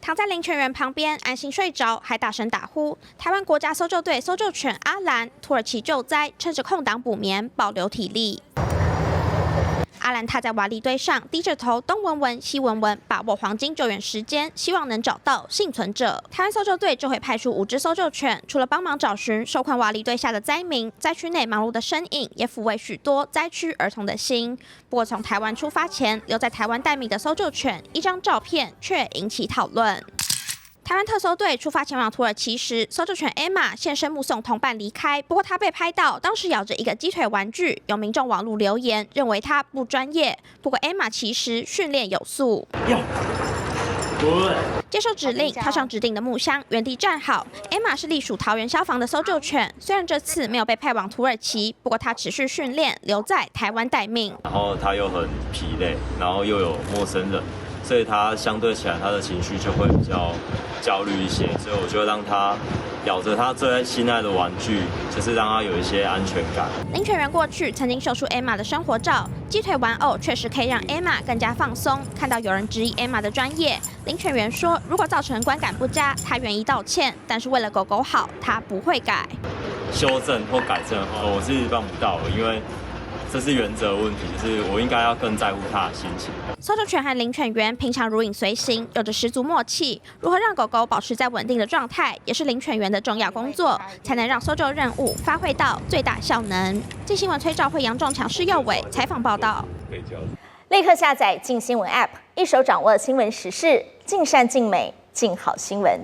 躺在林泉园旁边安心睡着，还大声打呼。台湾国家搜救队搜救犬阿兰，土耳其救灾，趁着空档补眠，保留体力。阿兰踏在瓦砾堆上，低着头，东闻闻西闻闻，把握黄金救援时间，希望能找到幸存者。台湾搜救队这回派出5只搜救犬，除了帮忙找寻受困瓦砾堆下的灾民，灾区内忙碌的身影也抚慰许多灾区儿童的心。不过，从台湾出发前留在台湾待命的搜救犬，一张照片却引起讨论。台湾特搜队出发前往土耳其时，搜救犬 Emma 现身目送同伴离开。不过，她被拍到当时咬着一个鸡腿玩具，有民众网路留言认为她不专业。不过 Emma 其实训练有素。接受指令，跳上指定的木箱，原地站好。Emma 是隶属桃园消防的搜救犬，虽然这次没有被派往土耳其，不过她持续训练，留在台湾待命。然后她又很疲累，然后又有陌生人，所以她相对起来，她的情绪就会比较焦虑一些。所以我就让她咬着她最心爱的玩具，就是让她有一些安全感。林泉园过去曾经秀出 Emma 的生活照，鸡腿玩偶确实可以让 Emma 更加放松。看到有人质疑 Emma 的专业，林泉园说，如果造成观感不佳，他愿意道歉，但是为了狗狗好，他不会改。修正或改正的话，我是办不到的，因为这是原则问题，就是我应该要更在乎他的心情。搜救犬和林犬员平常如影随形，有着十足默契。如何让狗狗保持在稳定的状态，也是林犬员的重要工作，才能让搜救任务发挥到最大效能。镜新闻崔兆慧、杨仲强、施佑伟采访报道。立刻下载镜新闻 App， 一手掌握新闻时事，尽善尽美，尽好新闻。